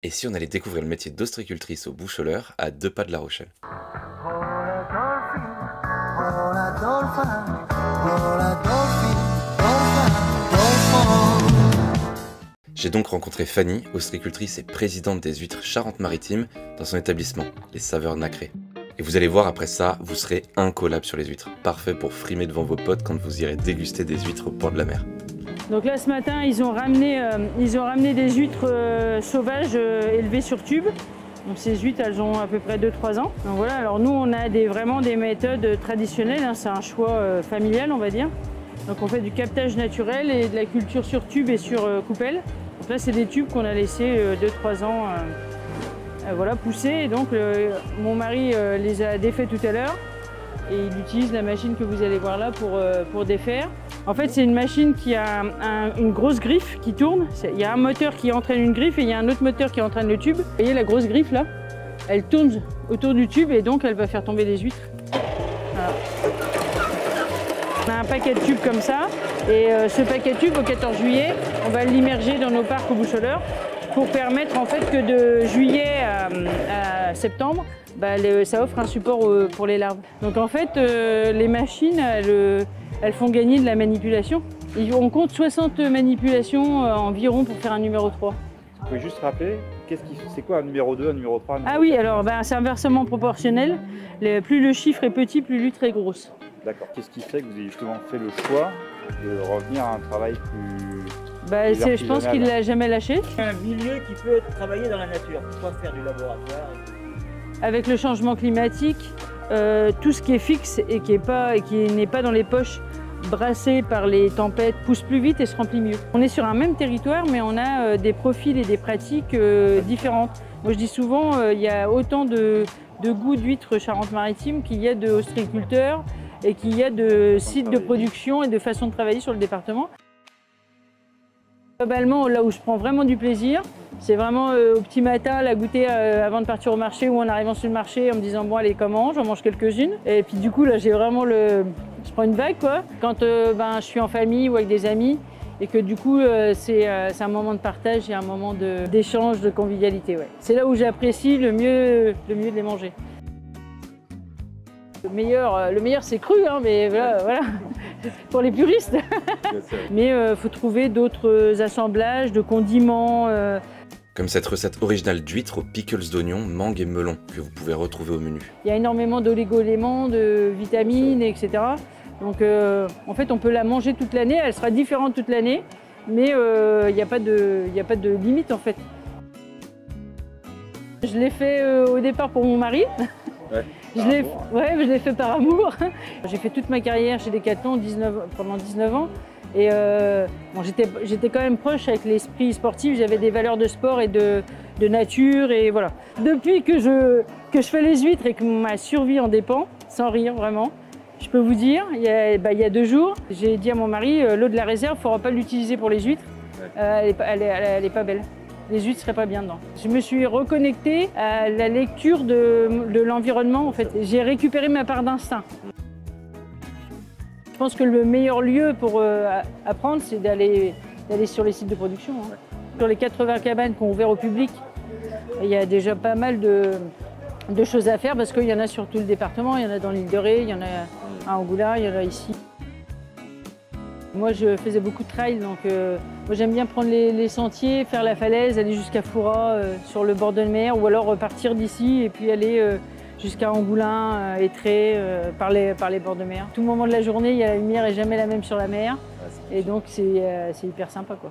Et si on allait découvrir le métier d'ostréicultrice au Boucholeur, à 2 pas de La Rochelle? J'ai donc rencontré Fanny, ostréicultrice et présidente des huîtres Charente-Maritime, dans son établissement, les Saveurs Nacrées. Et vous allez voir après ça, vous serez incollable sur les huîtres. Parfait pour frimer devant vos potes quand vous irez déguster des huîtres au bord de la mer. Donc là ce matin ils ont ramené des huîtres sauvages élevées sur tube. Donc ces huîtres elles ont à peu près 2-3 ans. Donc voilà, alors nous on a vraiment des méthodes traditionnelles, hein. C'est un choix familial on va dire. Donc on fait du captage naturel et de la culture sur tube et sur coupelle. Donc là c'est des tubes qu'on a laissés 2-3 ans voilà, pousser. Et donc mon mari les a défaits tout à l'heure. Et il utilise la machine que vous allez voir là pour défaire. En fait, c'est une machine qui a une grosse griffe qui tourne. Il y a un moteur qui entraîne une griffe et il y a un autre moteur qui entraîne le tube. Vous voyez la grosse griffe là? Elle tourne autour du tube et donc elle va faire tomber les huîtres. Voilà. On a un paquet de tubes comme ça et ce paquet de tubes au 14 juillet, on va l'immerger dans nos parcs au Boucholeur pour permettre en fait que de juillet à septembre, ça offre un support pour les larves. Donc en fait, les machines, elles font gagner de la manipulation. On compte 60 manipulations environ pour faire un numéro 3. Vous pouvez juste rappeler, c'est quoi un numéro 2, un numéro 3, un numéro 4? Oui, alors c'est inversement proportionnel. Plus le chiffre est petit, plus l'huître est grosse. D'accord. Qu'est-ce qui fait que vous avez justement fait le choix de revenir à un travail plus... Je pense qu'il ne l'a jamais lâché. C'est un milieu qui peut être travaillé dans la nature, pas faire du laboratoire. Avec le changement climatique, tout ce qui est fixe et qui n'est pas dans les poches, brassé par les tempêtes, pousse plus vite et se remplit mieux. On est sur un même territoire, mais on a des profils et des pratiques différentes. Moi, je dis souvent, il y a autant de goûts d'huîtres Charente-Maritime qu'il y a d'ostréiculteurs et qu'il y a de sites de production et de façons de travailler sur le département. Globalement, là où je prends vraiment du plaisir, c'est vraiment au petit matin, la goûter avant de partir au marché ou en arrivant sur le marché en me disant bon allez comment, j'en mange quelques-unes. Et puis du coup là j'ai vraiment je prends une vague quoi. Quand je suis en famille ou avec des amis et que du coup c'est un moment de partage et un moment d'échange, de convivialité. Ouais. C'est là où j'apprécie le mieux de les manger. Le meilleur c'est cru, hein, mais voilà. Pour les puristes. Mais il faut trouver d'autres assemblages de condiments. Comme cette recette originale d'huîtres aux pickles d'oignons, mangue et melon que vous pouvez retrouver au menu. Il y a énormément d'oligo-éléments, de vitamines, etc. Donc en fait on peut la manger toute l'année, elle sera différente toute l'année, mais il n'y a pas de limite en fait. Je l'ai fait au départ pour mon mari. Ouais. Je l'ai fait par amour. J'ai fait toute ma carrière chez Decathlon pendant 19 ans. Et j'étais quand même proche avec l'esprit sportif, j'avais des valeurs de sport et de nature et voilà. Depuis que je fais les huîtres et que ma survie en dépend, sans rire vraiment, je peux vous dire, il y a 2 jours, j'ai dit à mon mari, l'eau de la réserve, il ne faudra pas l'utiliser pour les huîtres, elle n'est pas belle. Les huîtres ne seraient pas bien dedans. Je me suis reconnectée à la lecture de l'environnement en fait. J'ai récupéré ma part d'instinct. Je pense que le meilleur lieu pour apprendre, c'est d'aller sur les sites de production. Hein. Sur les 80 cabanes qu'on a ouvertes au public, il y a déjà pas mal de choses à faire parce qu'il y en a sur tout le département. Il y en a dans l'île de Ré, il y en a à Angoulême, il y en a ici. Moi, je faisais beaucoup de trail, donc moi j'aime bien prendre les sentiers, faire la falaise, aller jusqu'à Foura, sur le bord de mer, ou alors repartir d'ici et puis aller jusqu'à Angoulême, Étré, par les bords de mer. Tout moment de la journée, il y a la lumière et jamais la même sur la mer, et donc c'est hyper sympa quoi.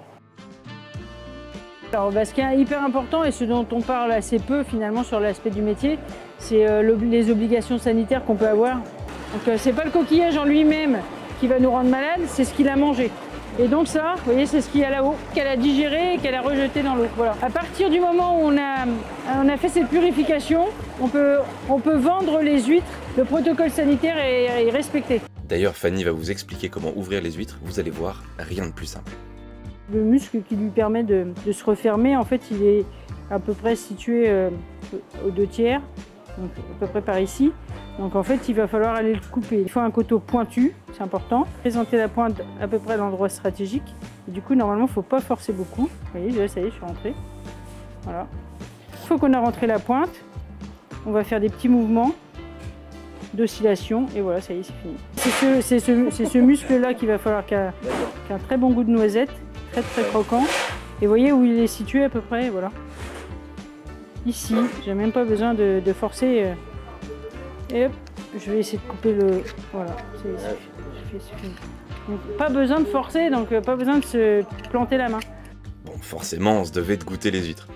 Alors, ce qui est hyper important et ce dont on parle assez peu finalement sur l'aspect du métier, c'est les obligations sanitaires qu'on peut avoir. Donc c'est pas le coquillage en lui-même qui va nous rendre malades, c'est ce qu'il a mangé. Et donc ça, vous voyez, c'est ce qu'il y a là-haut, qu'elle a digéré et qu'elle a rejeté dans l'eau. Voilà. À partir du moment où on a fait cette purification, on peut vendre les huîtres, le protocole sanitaire est respecté. D'ailleurs, Fanny va vous expliquer comment ouvrir les huîtres, vous allez voir, rien de plus simple. Le muscle qui lui permet de se refermer, en fait, il est à peu près situé aux 2/3, donc à peu près par ici. Donc en fait, il va falloir aller le couper. Il faut un couteau pointu, c'est important. Présenter la pointe à peu près à l'endroit stratégique. Et du coup, normalement, il ne faut pas forcer beaucoup. Vous voyez, là, ça y est, je suis rentrée. Voilà. fois qu'on a rentré la pointe, on va faire des petits mouvements d'oscillation et voilà, ça y est, c'est fini. C'est ce muscle-là qu'il va falloir, qui a un très bon goût de noisette, très croquant. Et vous voyez où il est situé à peu près, voilà. Ici, j'ai même pas besoin de forcer. Et hop, je vais essayer de couper le... Voilà, c'est fini. Donc, pas besoin de forcer, donc pas besoin de se planter la main. Bon, forcément, on se devait de goûter les huîtres.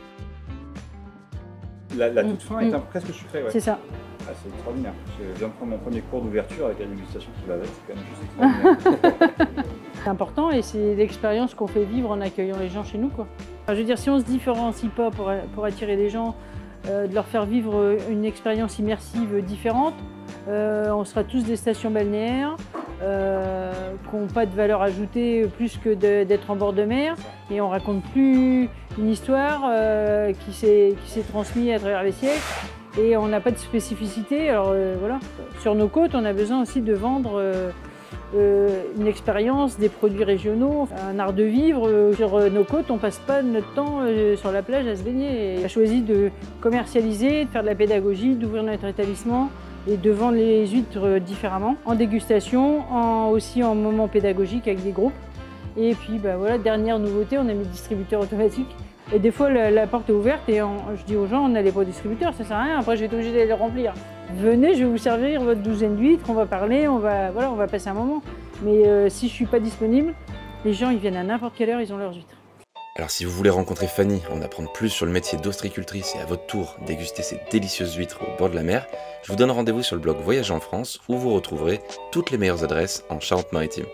La toute fin est presque sucrée, ouais. C'est ça. Ah, c'est extraordinaire. Je viens de prendre mon premier cours d'ouverture avec la dégustation qui va avec, c'est quand même juste extraordinaire. C'est important et c'est l'expérience qu'on fait vivre en accueillant les gens chez nous, quoi. Enfin, je veux dire, si on se différencie pas pour attirer les gens, de leur faire vivre une expérience immersive différente, on sera tous des stations balnéaires qui n'ont pas de valeur ajoutée plus que d'être en bord de mer, et on raconte plus une histoire qui s'est transmise à travers les siècles. Et on n'a pas de spécificité. Alors voilà, sur nos côtes, on a besoin aussi de vendre une expérience, des produits régionaux, un art de vivre. Sur nos côtes, on passe pas notre temps sur la plage à se baigner. Et on a choisi de commercialiser, de faire de la pédagogie, d'ouvrir notre établissement et de vendre les huîtres différemment, en dégustation, aussi en moment pédagogique avec des groupes. Et puis bah, voilà, dernière nouveauté, on a mis le distributeur automatique. Et des fois, la porte est ouverte et je dis aux gens, n'allez pas au distributeur, ça sert à rien, après je vais être obligée d'aller le remplir. Venez, je vais vous servir votre douzaine d'huîtres, on va parler, on va passer un moment. Mais si je ne suis pas disponible, les gens ils viennent à n'importe quelle heure, ils ont leurs huîtres. Alors si vous voulez rencontrer Fanny, en apprendre plus sur le métier d'ostréicultrice et à votre tour déguster ces délicieuses huîtres au bord de la mer, je vous donne rendez-vous sur le blog Voyage en France où vous retrouverez toutes les meilleures adresses en Charente-Maritime.